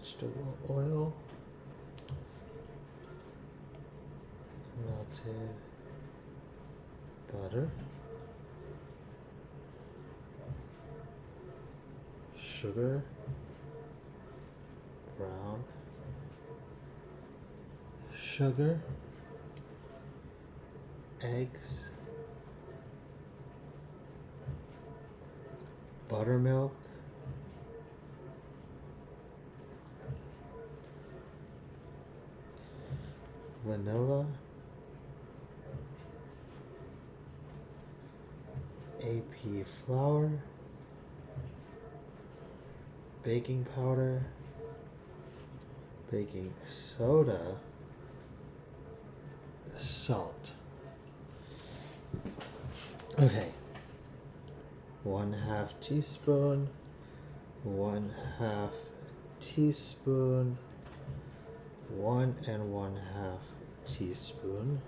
vegetable oil, melted butter, sugar, brown sugar, eggs, buttermilk, vanilla, AP flour, baking powder, baking soda, salt. Okay. 1/2 teaspoon, 1/2 teaspoon, 1 1/2 teaspoon,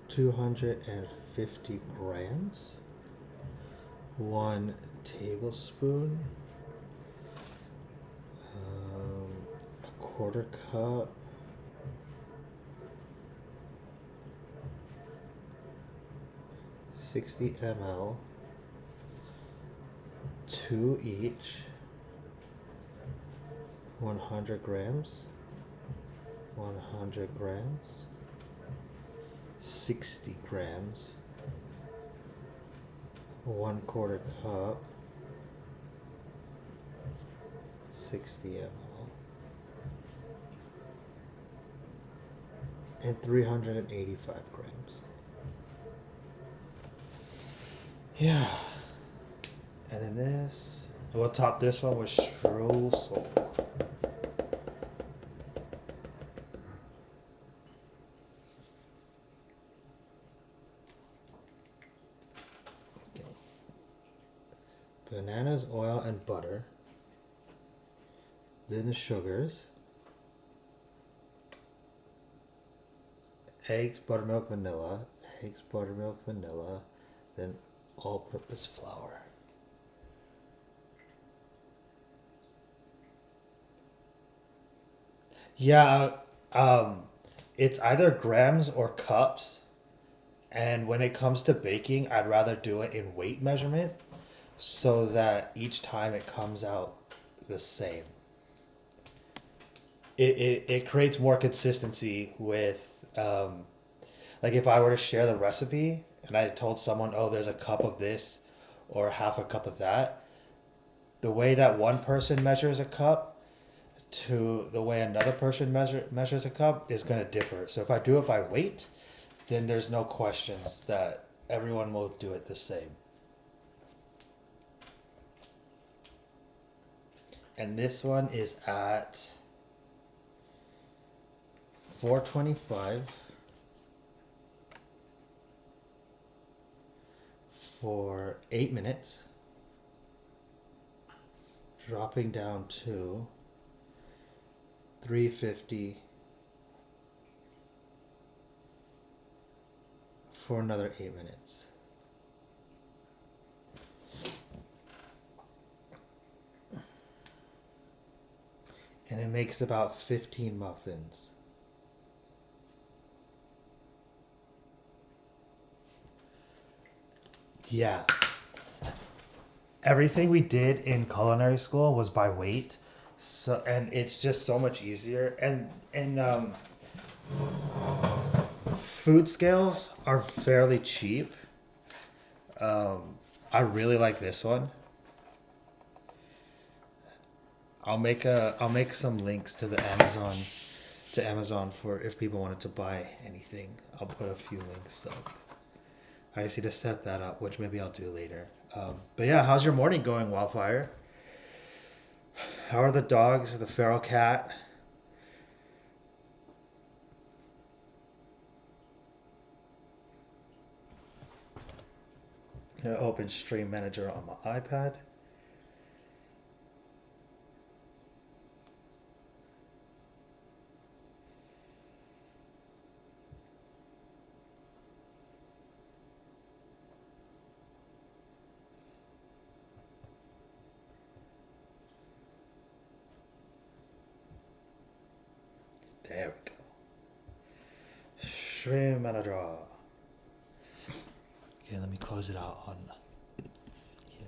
250 grams, 1 tablespoon, a 1/4 cup, (60 ml), 2 each, 100 grams, 100 grams, 60 grams, 1/4 cup, 60 ml, and 385 grams. Yeah. And then this. We'll top this one with streusel. Okay. Bananas, oil, and butter. Then the sugars. Eggs, buttermilk, vanilla. Eggs, buttermilk, vanilla. Then all-purpose flour. Yeah, it's either grams or cups. And when it comes to baking, I'd rather do it in weight measurement so that each time it comes out the same. It creates more consistency with, like if I were to share the recipe and I told someone, oh, there's a cup of this or half a cup of that, the way that one person measures a cup to the way another person measures a cup is going to differ. So if I do it by weight, then there's no questions that everyone will do it the same. And this one is at 425 for 8 minutes, dropping down to 350 for another 8 minutes. And it makes about 15 muffins. Yeah. Everything we did in culinary school was by weight. So and it's just so much easier, and food scales are fairly cheap. I really like this one. I'll make some links to the Amazon for if people wanted to buy anything. I'll put a few links up. I just need to set that up, which maybe I'll do later. But yeah, how's your morning going, Wildfire? How are the dogs? The feral cat? Gonna open Stream Manager on my iPad. There we go. Shrimp and a draw. Okay, let me close it out on here.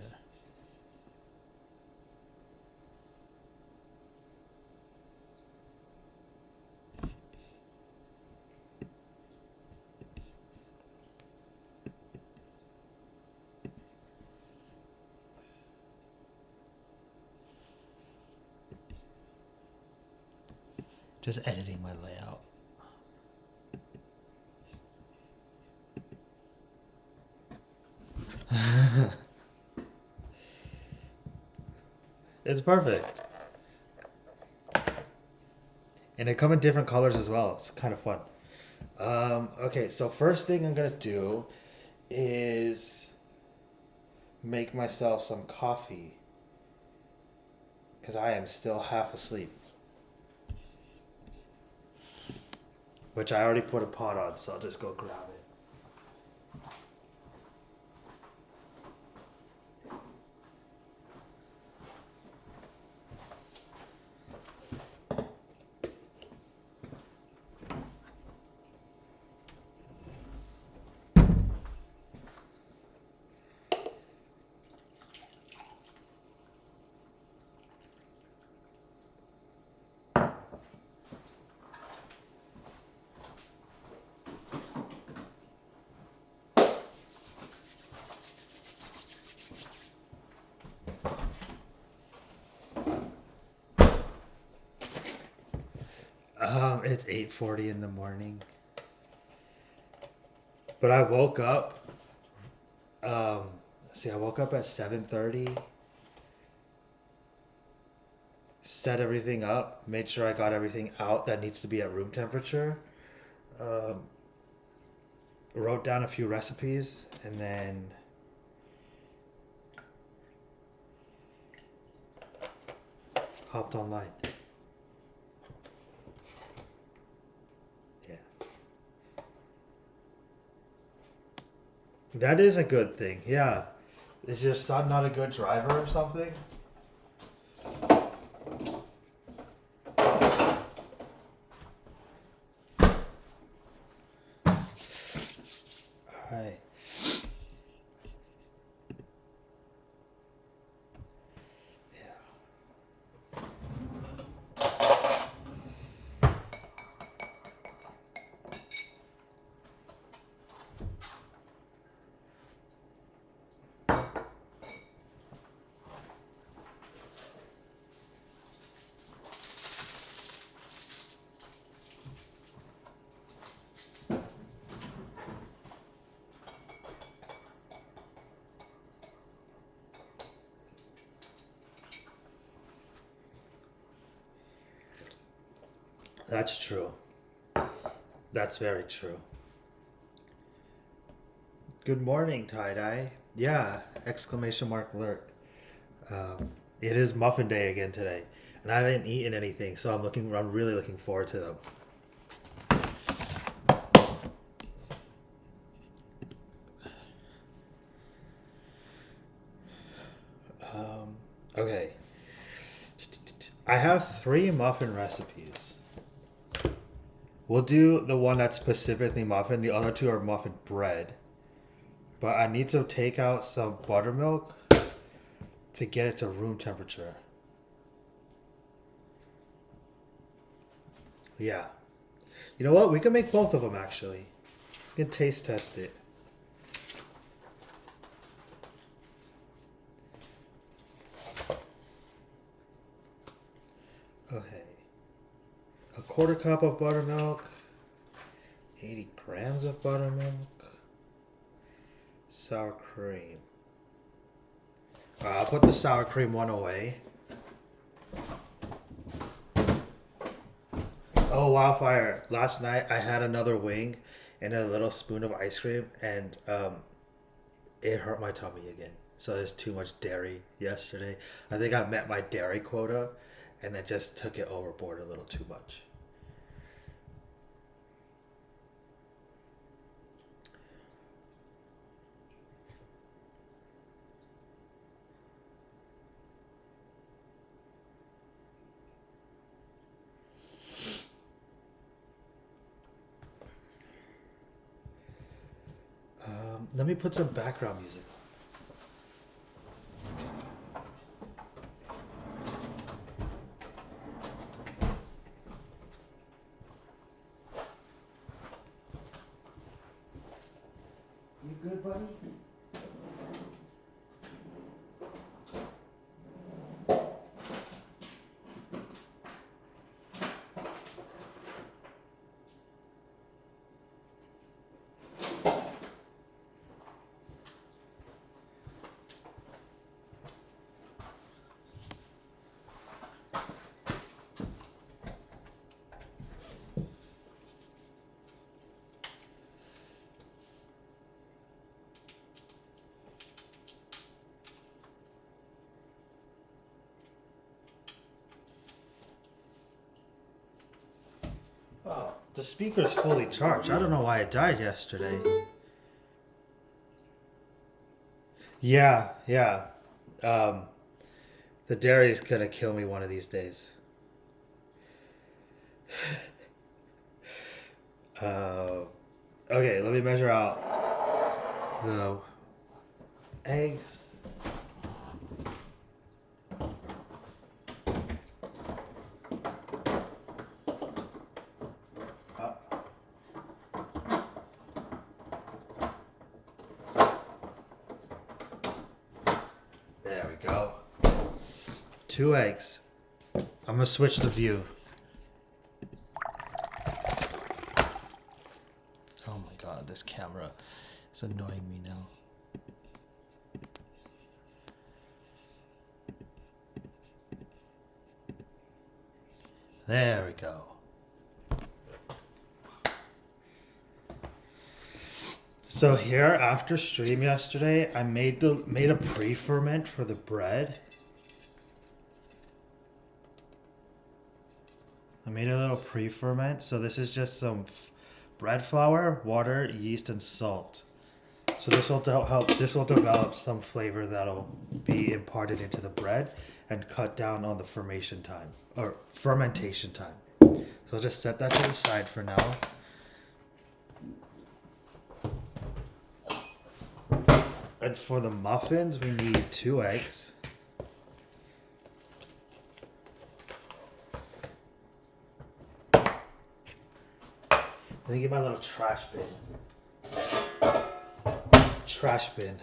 Just editing my layout. It's perfect. And they come in different colors as well. It's kind of fun. Okay, so first thing I'm going to do is make myself some coffee. Because I am still half asleep. Which I already put a pot on, so I'll just go grab it. It's 8:40 in the morning. But I woke up. I woke up at 7:30. Set everything up. Made sure I got everything out that needs to be at room temperature. Wrote down a few recipes and then hopped online. That is a good thing, yeah. Is your son not a good driver or something? Alright. That's true. That's very true. Good morning, tie-dye. Yeah, exclamation mark alert. It is muffin day again today. And I haven't eaten anything, so I'm really looking forward to them. Okay. I have 3 muffin recipes. We'll do the one that's specifically muffin. The other 2 are muffin bread. But I need to take out some buttermilk to get it to room temperature. Yeah. You know what? We can make both of them, actually. We can taste test it. Okay. A quarter cup of buttermilk. 80 grams of buttermilk. Sour cream. I'll put the sour cream one away. Oh, Wildfire. Last night I had another wing and a little spoon of ice cream, and it hurt my tummy again. So there's too much dairy yesterday. I think I met my dairy quota, and I just took it overboard a little too much. Let me put some background music on. You good, buddy? Oh, the speaker's fully charged. I don't know why it died yesterday. Yeah, yeah. Um, the dairy's gonna kill me one of these days. Uh, okay, let me measure out the eggs. Uh, there we go. 2 eggs. I'm gonna switch the view. Oh my god, this camera is annoying me now. There we go. So here after stream yesterday, I made a pre-ferment for the bread. I made a little pre-ferment. So this is just some bread flour, water, yeast, and salt. So this will help. This will develop some flavor that'll be imparted into the bread and cut down on the fermentation time. So I'll just set that to the side for now. And for the muffins, we need 2 eggs. Let me get my little trash bin. Trash bin.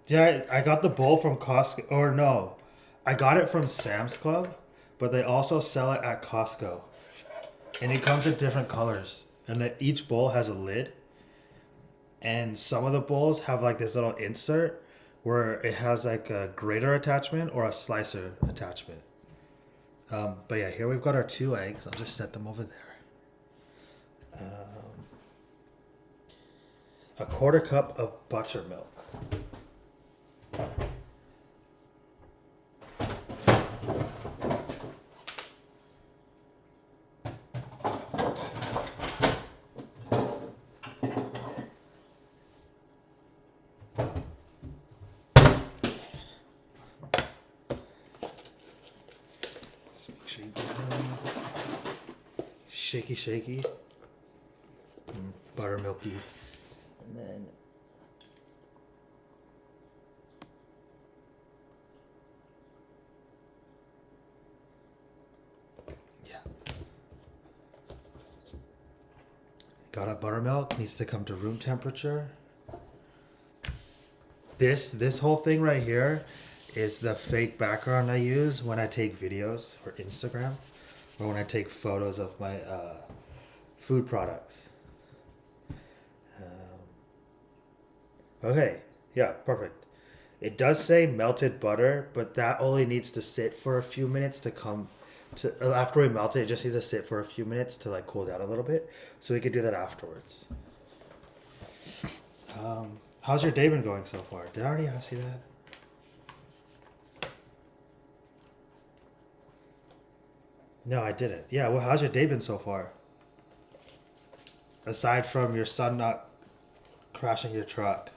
Yeah, I got the bowl from Costco. Or no, I got it from Sam's Club, but they also sell it at Costco. And it comes in different colors. And each bowl has a lid. And some of the bowls have like this little insert where it has like a grater attachment or a slicer attachment. But yeah, here we've got our 2 eggs. I'll just set them over there. A 1/4 cup of buttermilk. Make sure you get it shaky, shaky, buttermilky, and then yeah, got a buttermilk. Needs to come to room temperature. This whole thing right here is the fake background I use when I take videos for Instagram or when I take photos of my food products. Okay, yeah, perfect. It does say melted butter, but that only needs to sit for a few minutes to come to after we melt it. It just needs to sit for a few minutes to like cool down a little bit, so we could do that afterwards. How's your day been going so far? Did I already ask you that? No, I didn't. Yeah, well, how's your day been so far? Aside from your son not crashing your truck.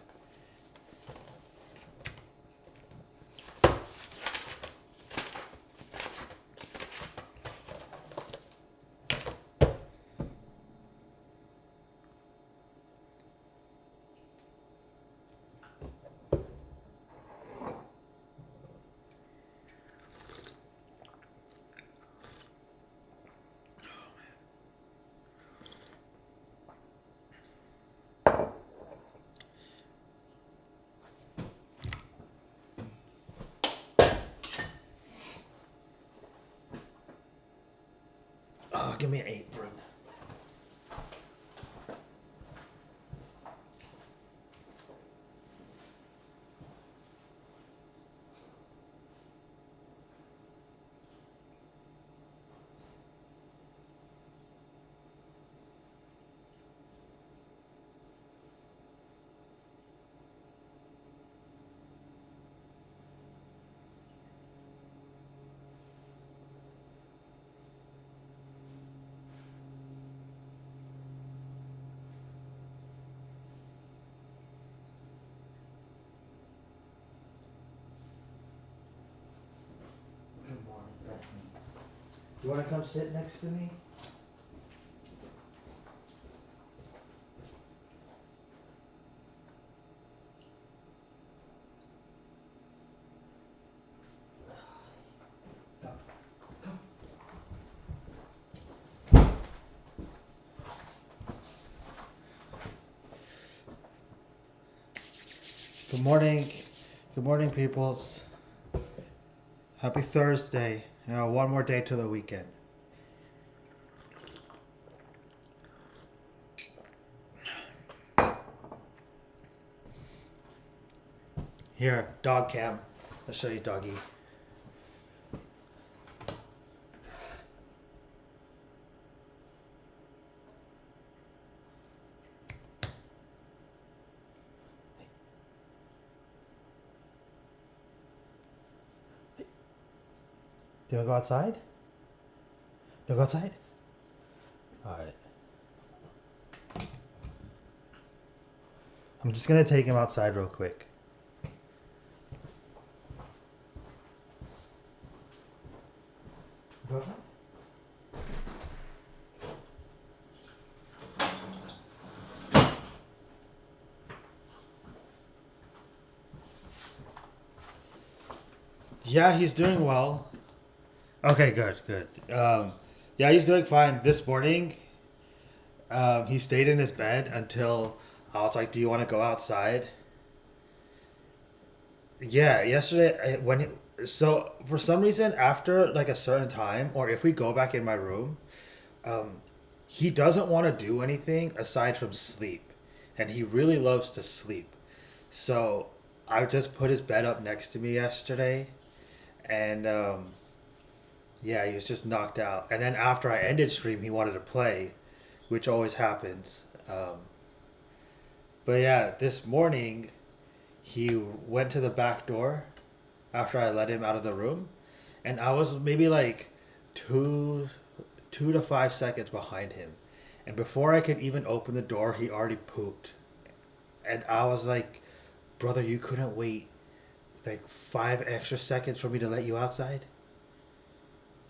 Oh, give me an apron. Good morning, Bethany. You want to come sit next to me? Come, come. Good morning. Good morning, peoples. Happy Thursday. One more day to the weekend. Here, dog cam. I'll show you doggy. Do you want to go outside? Do you want to go outside? Alright. I'm just going to take him outside real quick. Go outside? Yeah, he's doing well. Okay, good, good. Yeah, he's doing fine. This morning, he stayed in his bed until I was like, "Do you want to go outside?" Yeah, yesterday so for some reason after like a certain time, or if we go back in my room, um, he doesn't want to do anything aside from sleep, and he really loves to sleep. So I just put his bed up next to me yesterday, and yeah, he was just knocked out. And then after I ended stream, he wanted to play, which always happens. But yeah, this morning he went to the back door after I let him out of the room, and I was maybe like two, 2 to 5 seconds behind him, and before I could even open the door, he already pooped, and I was like, "Brother, you couldn't wait like 5 extra seconds for me to let you outside?"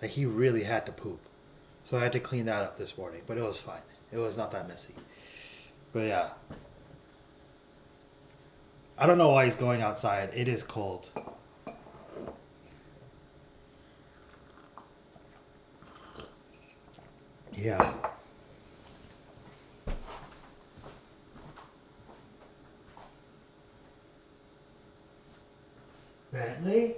Like he really had to poop. So I had to clean that up this morning, but it was fine. It was not that messy. But yeah. I don't know why he's going outside. It is cold. Yeah. Bentley?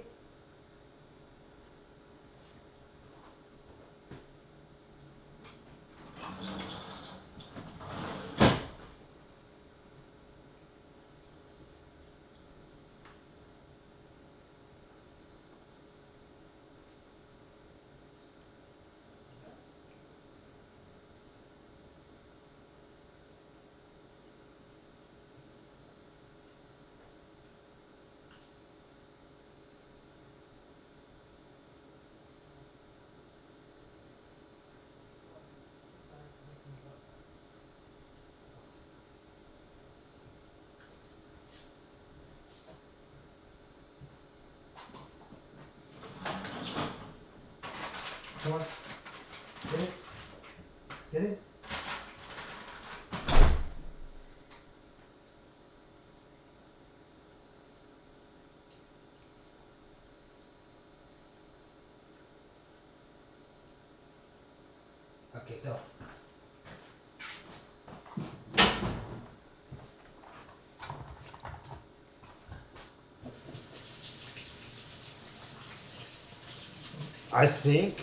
Come on. Get it. Get it. Okay, go. I think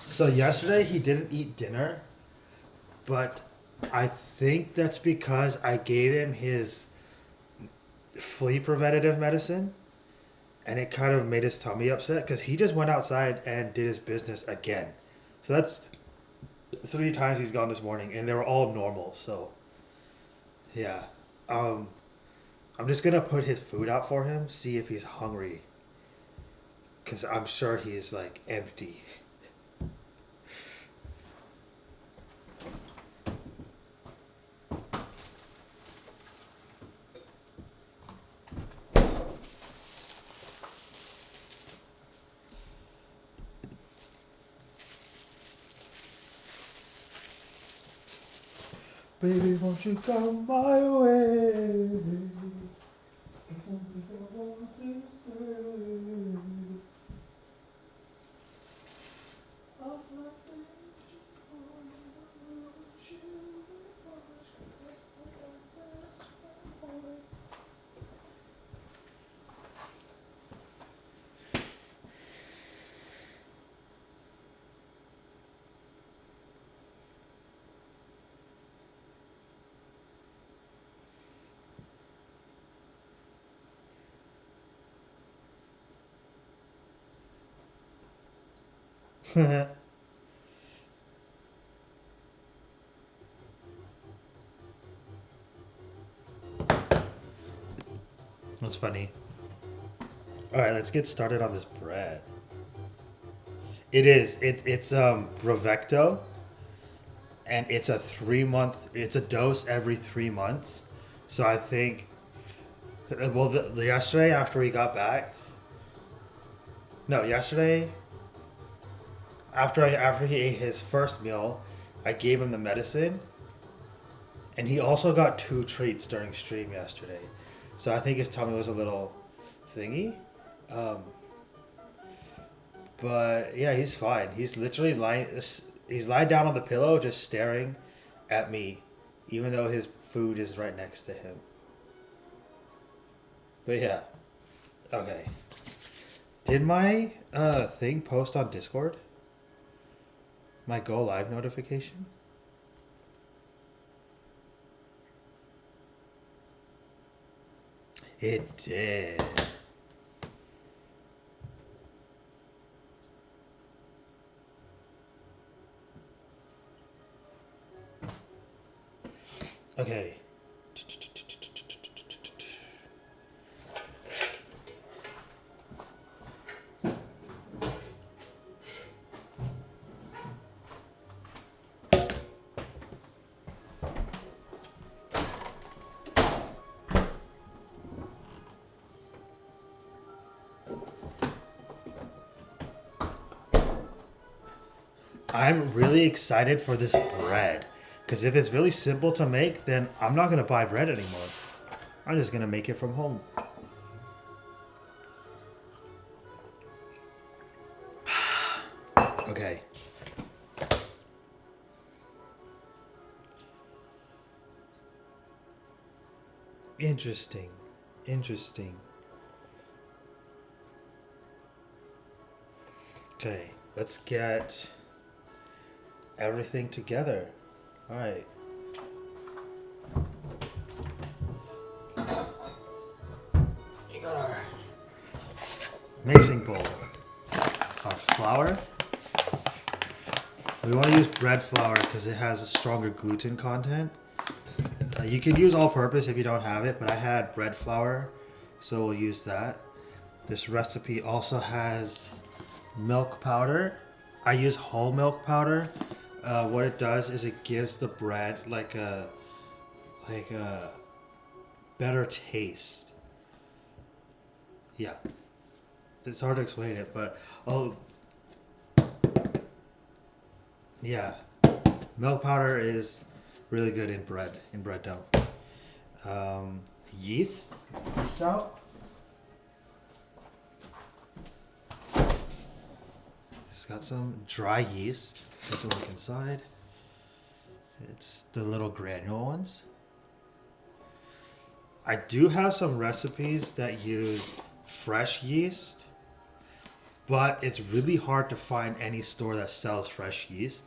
so. Yesterday he didn't eat dinner, but I think that's because I gave him his flea preventative medicine, and it kind of made his tummy upset because he just went outside and did his business again. So that's 3 times he's gone this morning, and they were all normal. So yeah, um, I'm just gonna put his food out for him, see if he's hungry, because I'm sure he's like empty. Baby, won't you come my way? That's funny. All right, let's get started on this bread. It is. It's Bravecto, and it's a 3 month. It's a dose every 3 months. So I think. Well, the yesterday after he got back. No, yesterday after he ate his first meal, I gave him the medicine, and he also got 2 treats during stream yesterday. So I think his tummy was a little thingy. Um, but yeah, he's fine. He's literally lying. He's lying down on the pillow, just staring at me, even though his food is right next to him. But yeah, okay. Did my thing post on Discord? My go live notification? It did. Okay. I'm really excited for this bread. Because if it's really simple to make, then I'm not going to buy bread anymore. I'm just going to make it from home. Okay. Interesting. Interesting. Okay, let's get everything together. All right. You got our mixing bowl. Our flour. We want to use bread flour because it has a stronger gluten content. You can use all-purpose if you don't have it, but I had bread flour, so we'll use that. This recipe also has milk powder. I use whole milk powder. What it does is it gives the bread like a better taste. Yeah, it's hard to explain it, but Yeah, milk powder is really good in bread dough. Um, yeast, yeast out. It's got some dry yeast. Take a look inside. It's the little granule ones. I do have some recipes that use fresh yeast, but it's really hard to find any store that sells fresh yeast.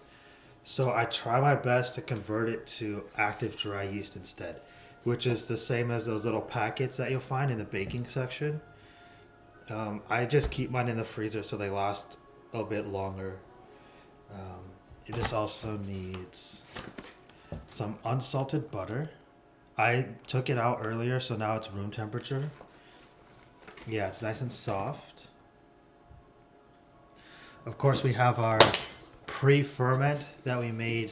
So I try my best to convert it to active dry yeast instead, which is the same as those little packets that you'll find in the baking section. I just keep mine in the freezer so they last a bit longer. This also needs some unsalted butter. I took it out earlier, so now it's room temperature. Yeah, it's nice and soft. Of course, we have our pre-ferment that we made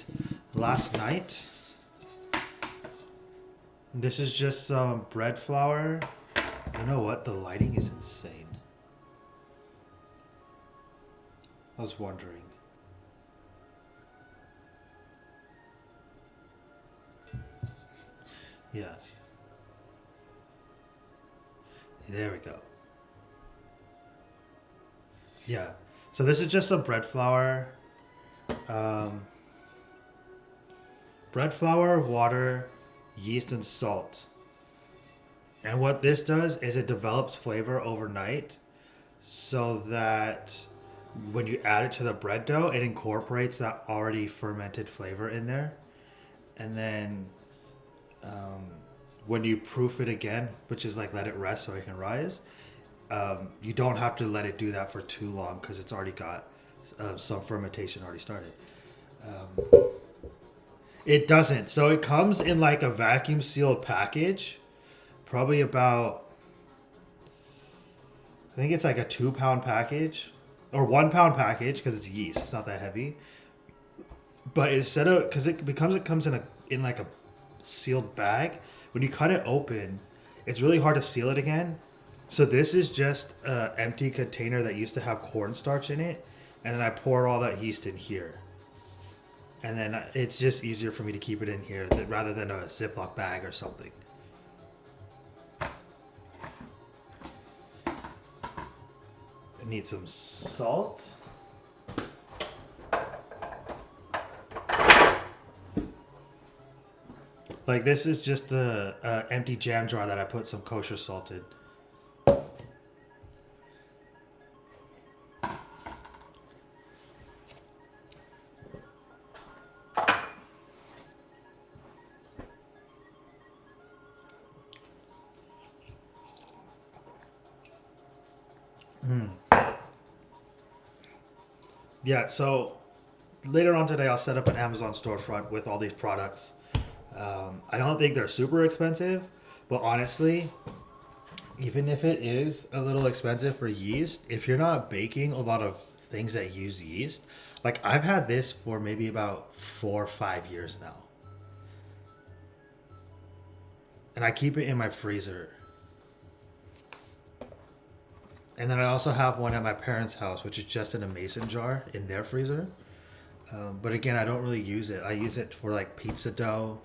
last night. This is just some bread flour. You know what? The lighting is insane. I was wondering. Yeah. There we go. Yeah. So this is just some um, bread flour, water, yeast, and salt. And what this does is it develops flavor overnight so that when you add it to the bread dough, it incorporates that already fermented flavor in there. And then um, when you proof it again, which is like let it rest so it can rise, you don't have to let it do that for too long because it's already got some fermentation already started. It doesn't. So it comes in like a vacuum sealed package, probably about, I think it's like a 2 pound package or 1 pound package because it's yeast. It's not that heavy. But instead of, because it comes in like a sealed bag. When you cut it open, it's really hard to seal it again. So this is just an empty container that used to have cornstarch in it, and then I pour all that yeast in here, and then it's just easier for me to keep it in here rather than a Ziploc bag or something. I need some salt. Like this is just the empty jam jar that I put some kosher salt in. Yeah, so later on today I'll set up an Amazon storefront with all these products. I don't think they're super expensive, but honestly, even if it is a little expensive for yeast, if you're not baking a lot of things that use yeast, like I've had this for maybe about 4 or 5 years now. And I keep it in my freezer. And then I also have one at my parents' house, which is just in a mason jar in their freezer. But again, I don't really use it. I use it for like pizza dough.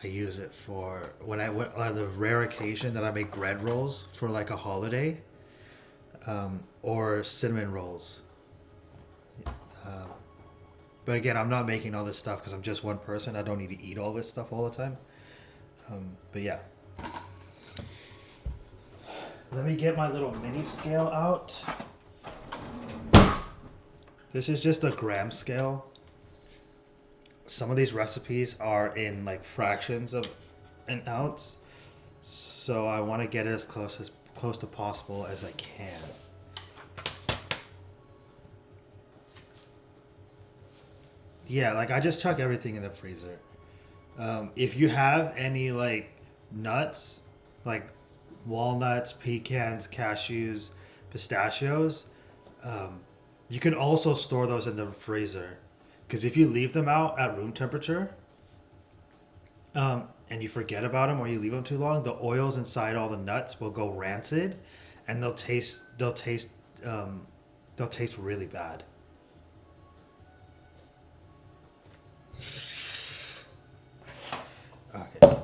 I use it for when I went on the rare occasion that I make bread rolls for like a holiday, or cinnamon rolls. But again, I'm not making all this stuff because I'm just one person. I don't need to eat all this stuff all the time. But yeah. Let me get my little mini scale out. This is just a gram scale. Some of these recipes are in like fractions of an ounce, so I want to get it as close to possible as I can. Yeah, like I just chuck everything in the freezer. If you have any like nuts, like walnuts, pecans, cashews, pistachios, um, you can also store those in the freezer. Because if you leave them out at room temperature, and you forget about them or you leave them too long, the oils inside all the nuts will go rancid, and they'll taste really bad.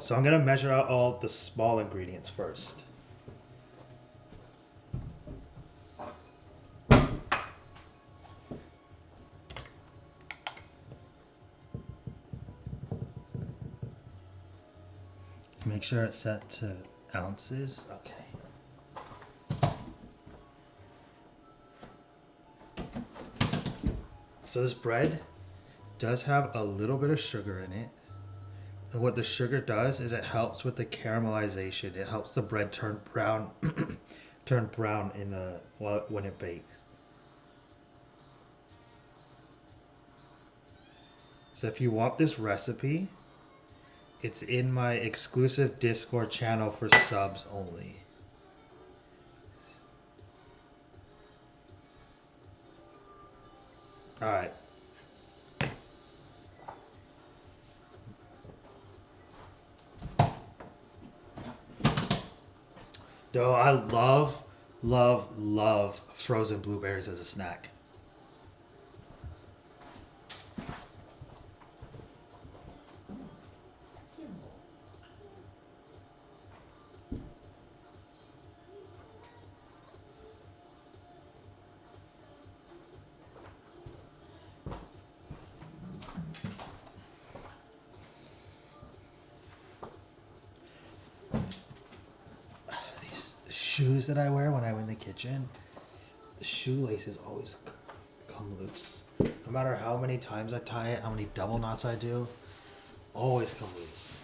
So I'm gonna measure out all the small ingredients first. Make sure it's set to ounces. Okay. So this bread does have a little bit of sugar in it. And what the sugar does is it helps with the caramelization. It helps the bread turn brown turn brown in the when it bakes. So if you want this recipe, it's in my exclusive Discord channel for subs only. All right. Though I love frozen blueberries as a snack. These shoes that I wear when I'm in the kitchen, the shoelaces always come loose. No matter how many times I tie it, how many double knots I do, always come loose.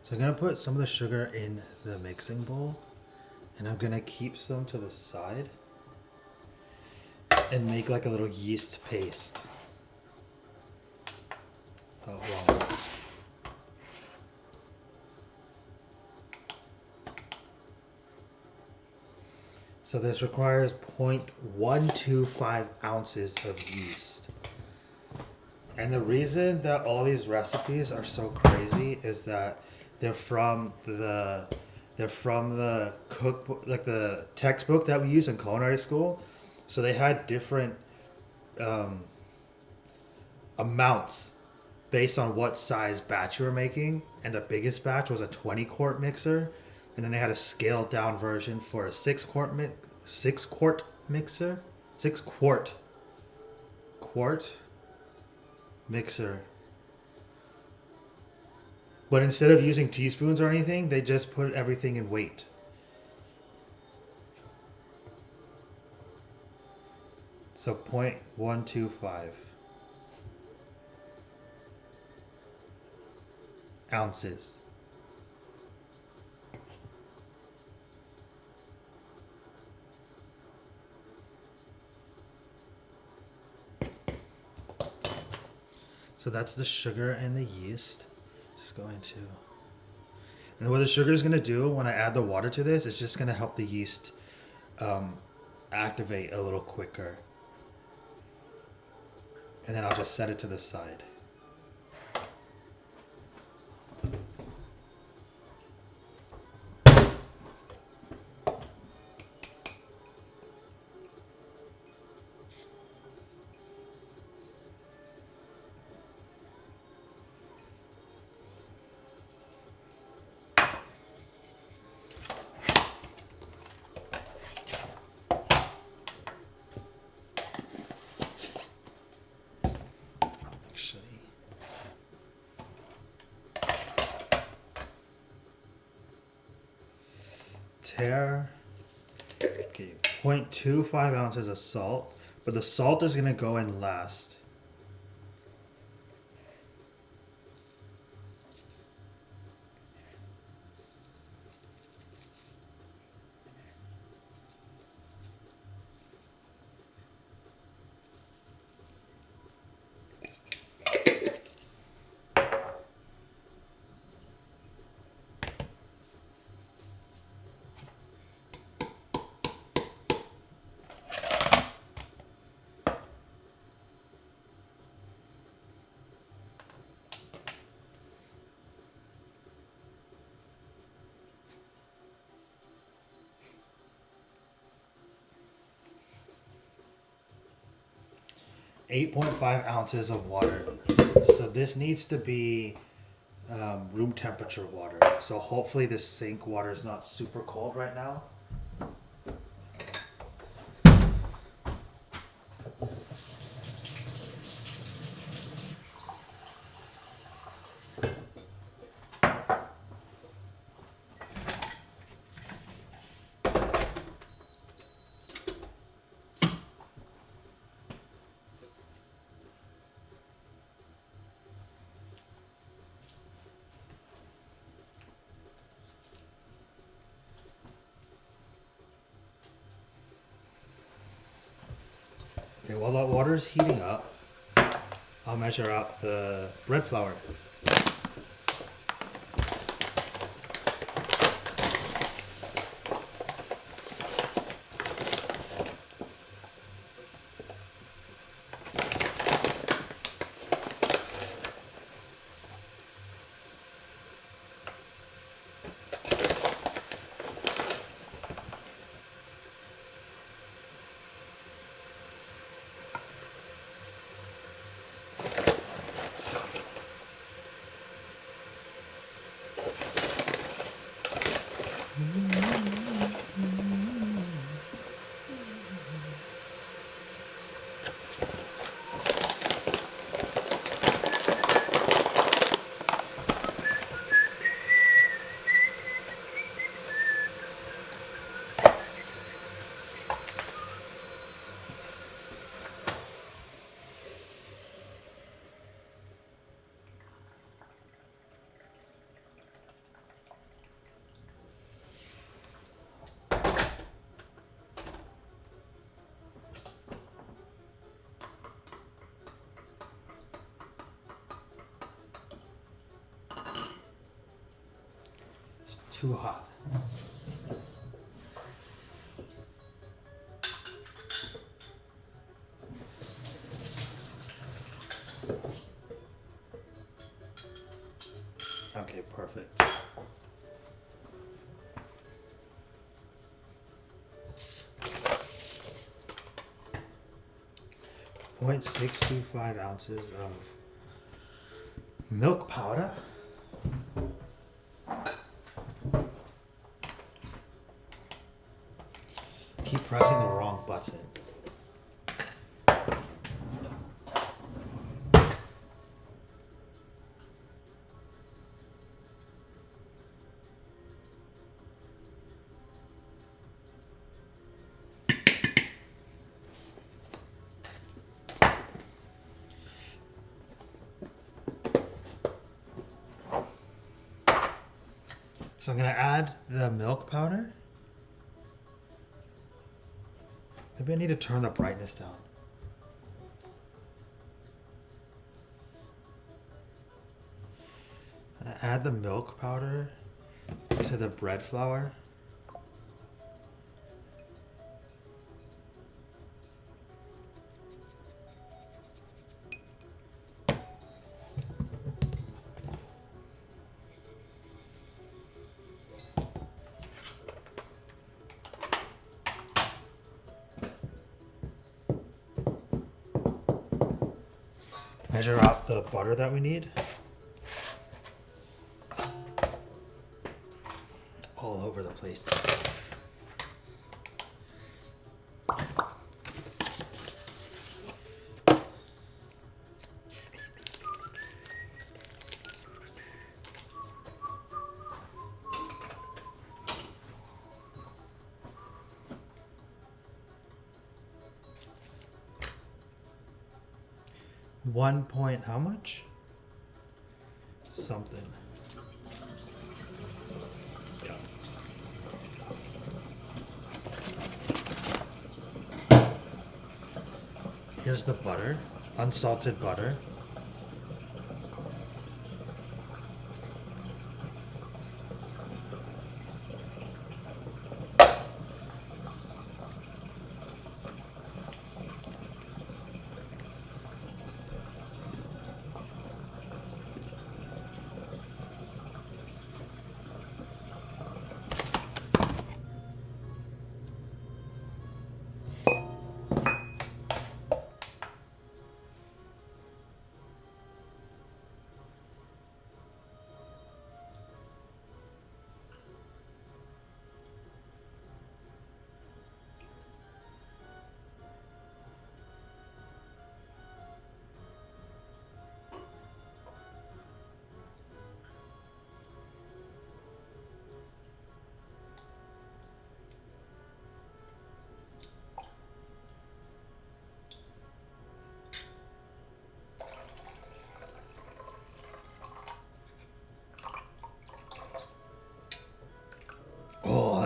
So I'm gonna put some of the sugar in the mixing bowl, and I'm gonna keep some to the side and make like a little yeast paste. Oh, wrong. So this requires 0.125 ounces of yeast. And the reason that all these recipes are so crazy is that they're from the cookbook, like the textbook that we use in culinary school. So they had different amounts based on what size batch you were making, and the biggest batch was a 20-quart mixer, and then they had a scaled down version for a 6-quart mixer, 6-quart mixer. But instead of using teaspoons or anything, they just put everything in weight. So 0.125 ounces. So that's the sugar and the yeast. Just going to, and what the sugar is going to do when I add the water to this is just going to help the yeast activate a little quicker. And then I'll just set it to the side. Tear. Okay, 0.25 ounces of salt, but the salt is gonna go in last. 8.5 ounces of water. So this needs to be room temperature water. So hopefully this sink water is not super cold right now. Okay, while that water is heating up, I'll measure out the bread flour. It's too hot. Okay, perfect. Point 625 ounces of milk powder. Keep pressing the wrong button. So I'm gonna add the milk powder. Maybe I need to turn the brightness down. Add the milk powder to the bread flour. Measure out the butter that we need. All over the place. One point, how much? Something. Yeah. Here's the butter, unsalted butter.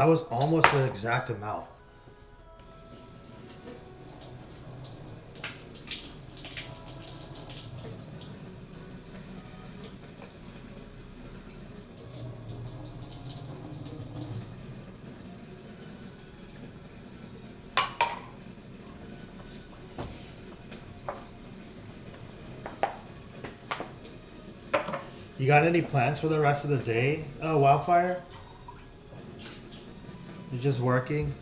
that was almost the exact amount. You got any plans for the rest of the day, Wildfire? You're just working?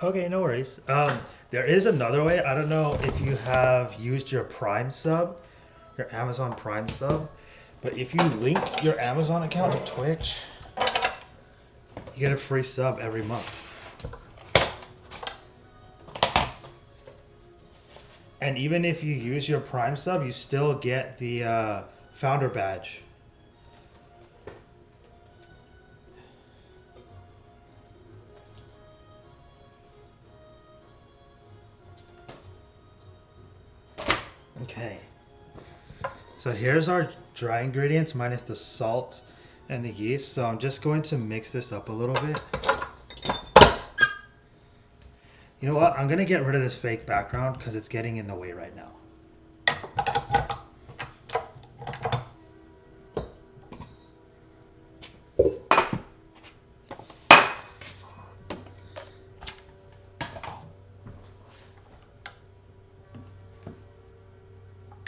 Okay, no worries. There is another way. I don't know if you have used your Prime sub, your Amazon Prime sub, but if you link your Amazon account to Twitch, you get a free sub every month. And even if you use your Prime sub, you still get the founder badge. Okay. So here's our dry ingredients minus the salt and the yeast. So I'm just going to mix this up a little bit. You know what? I'm going to get rid of this fake background because it's getting in the way right now.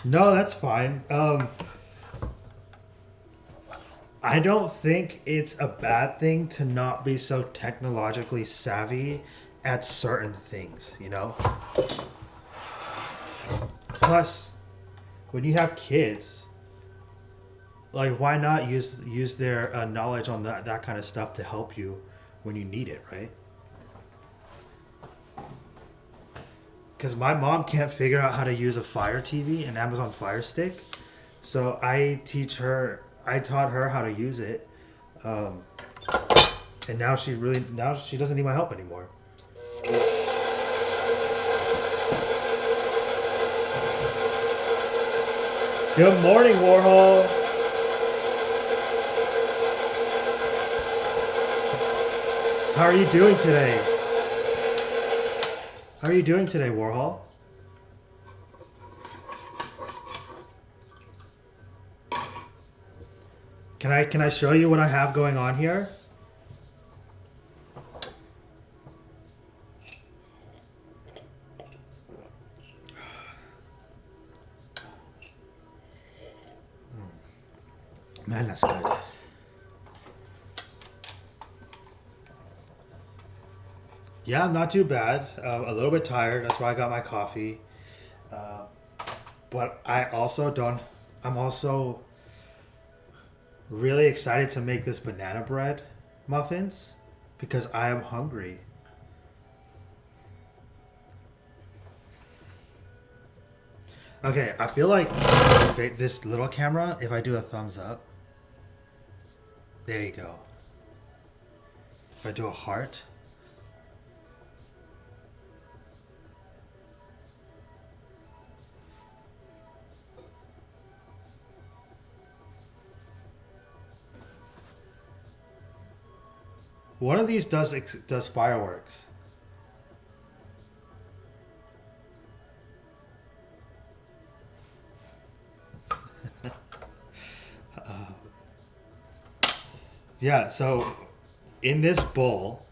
No, that's fine. I don't think it's a bad thing to not be so technologically savvy at certain things, you know? Plus, when you have kids, like, why not use their knowledge on that kind of stuff to help you when you need it, right? Because my mom can't figure out how to use a Fire TV, an Amazon Fire Stick, so I taught her how to use it, and now she doesn't need my help anymore. Good morning, Warhol. How are you doing today? How are you doing today, Warhol? Can I show you what I have going on here? Man, that's good. Yeah, I'm not too bad. A little bit tired. That's why I got my coffee. But I'm also really excited to make this banana bread muffins because I am hungry. Okay, I feel like this little camera, if I do a thumbs up, there you go. If I do a heart. One of these does fireworks. Yeah, so in this bowl,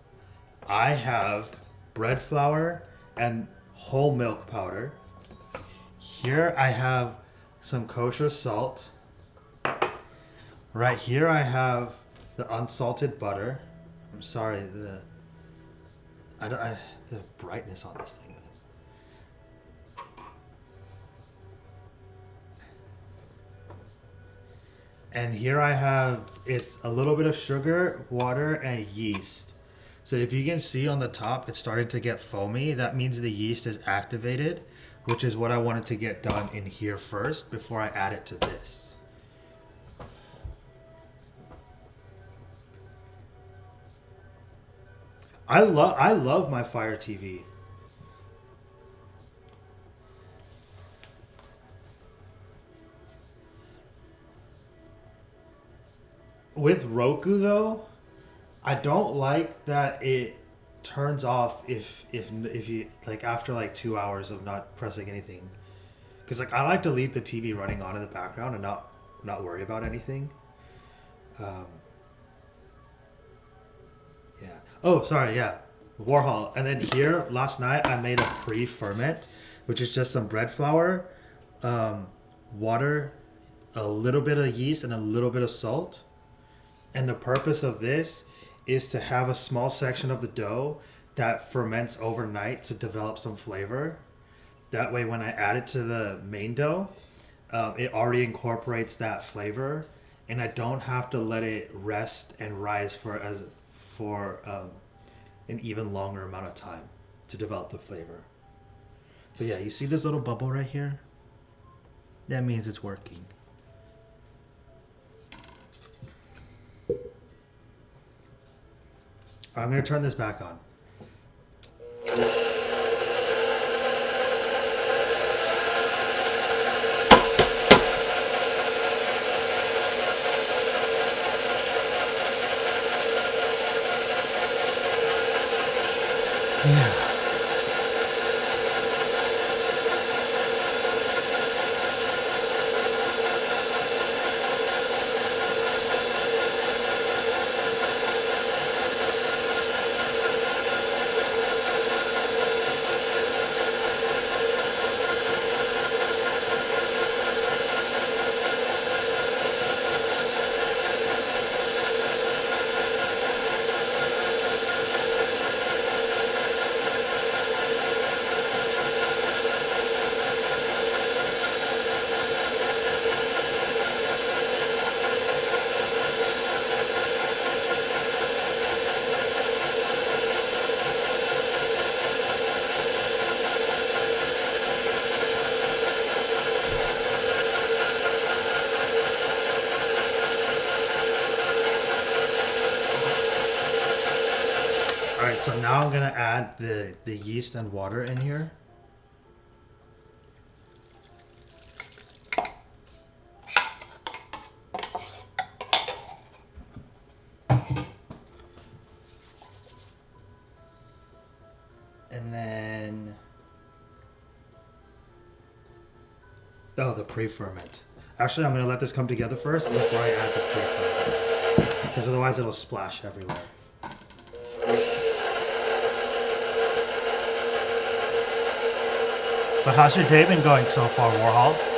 I have bread flour and whole milk powder. Here I have some kosher salt. Right here I have the unsalted butter. I'm sorry, the brightness on this thing. And here I have, it's a little bit of sugar, water, and yeast. So if you can see on the top, it's starting to get foamy. That means the yeast is activated, which is what I wanted to get done in here first before I add it to this. I love my Fire TV. With Roku though, I don't like that it turns off if you like after like 2 hours of not pressing anything. Because like I like to leave the TV running on in the background and not worry about anything. Um, yeah. Oh, sorry. Yeah. Warhol. And then here last night I made a pre-ferment, which is just some bread flour, um, water, a little bit of yeast, and a little bit of salt. And the purpose of this is to have a small section of the dough that ferments overnight to develop some flavor. That way, when I add it to the main dough, it already incorporates that flavor, and I don't have to let it rest and rise for an even longer amount of time to develop the flavor. But yeah, you see this little bubble right here? That means it's working. I'm gonna turn this back on. Yeah. All right, so now I'm gonna add the yeast and water in here. And then the pre-ferment. Actually, I'm gonna let this come together first before I add the pre-ferment, because otherwise it'll splash everywhere. But how's your day been going so far, Warhol?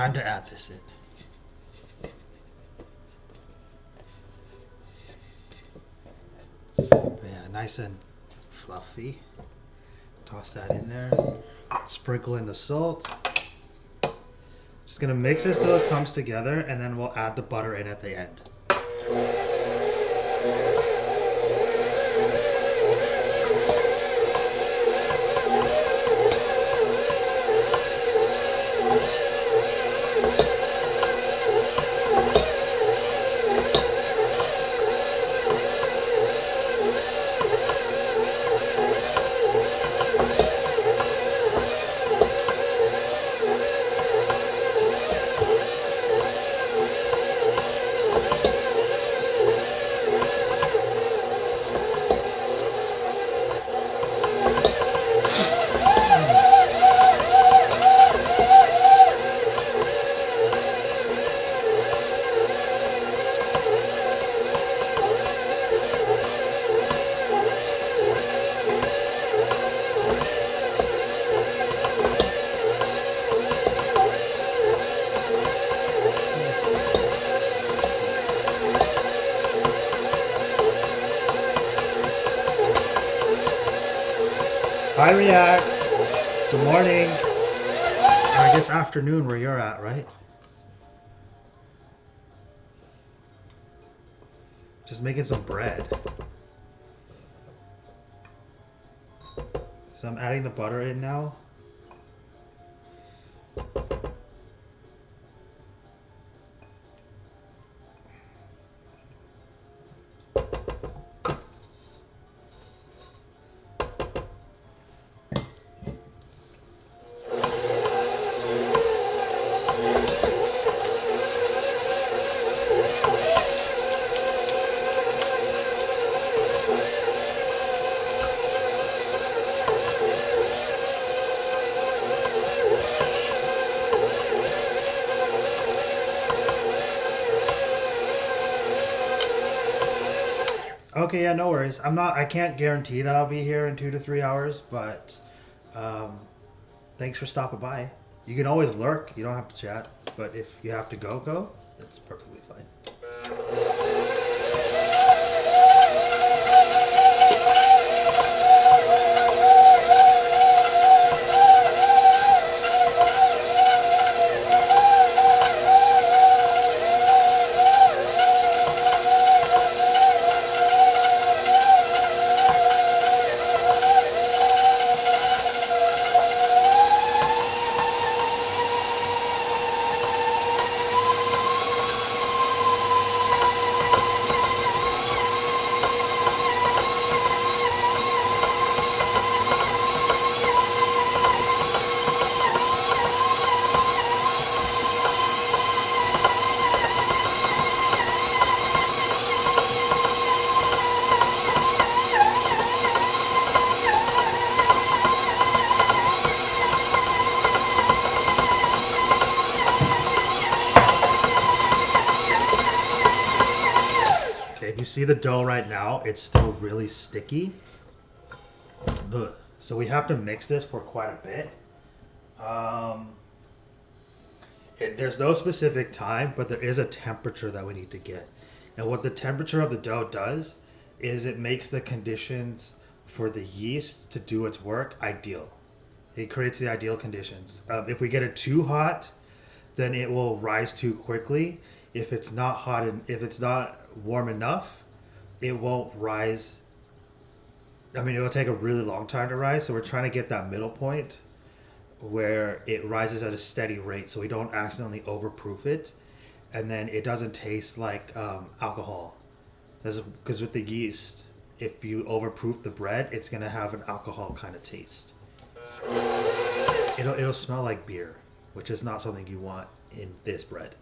time to add this in. But yeah, nice and fluffy. Toss that in there. Sprinkle in the salt. Just gonna mix it so it comes together, and then we'll add the butter in at the end. Hi, React. Good morning. Or I guess afternoon where you're at, right? Just making some bread. So I'm adding the butter in now. Okay, yeah, no worries. I can't guarantee that I'll be here in 2 to 3 hours, but thanks for stopping by. You can always lurk. You don't have to chat, but if you have to go. That's perfectly fine. If you see the dough right now, it's still really sticky. So we have to mix this for quite a bit. There's no specific time, but there is a temperature that we need to get. And what the temperature of the dough does is it makes the conditions for the yeast to do its work ideal. It creates the ideal conditions. If we get it too hot, then it will rise too quickly. If it's not hot and if it's not warm enough, it won't rise. I mean, it'll take a really long time to rise. So we're trying to get that middle point where it rises at a steady rate, so we don't accidentally overproof it, and then it doesn't taste like alcohol. Because with the yeast, if you overproof the bread, it's gonna have an alcohol kind of taste. It'll smell like beer, which is not something you want in this bread.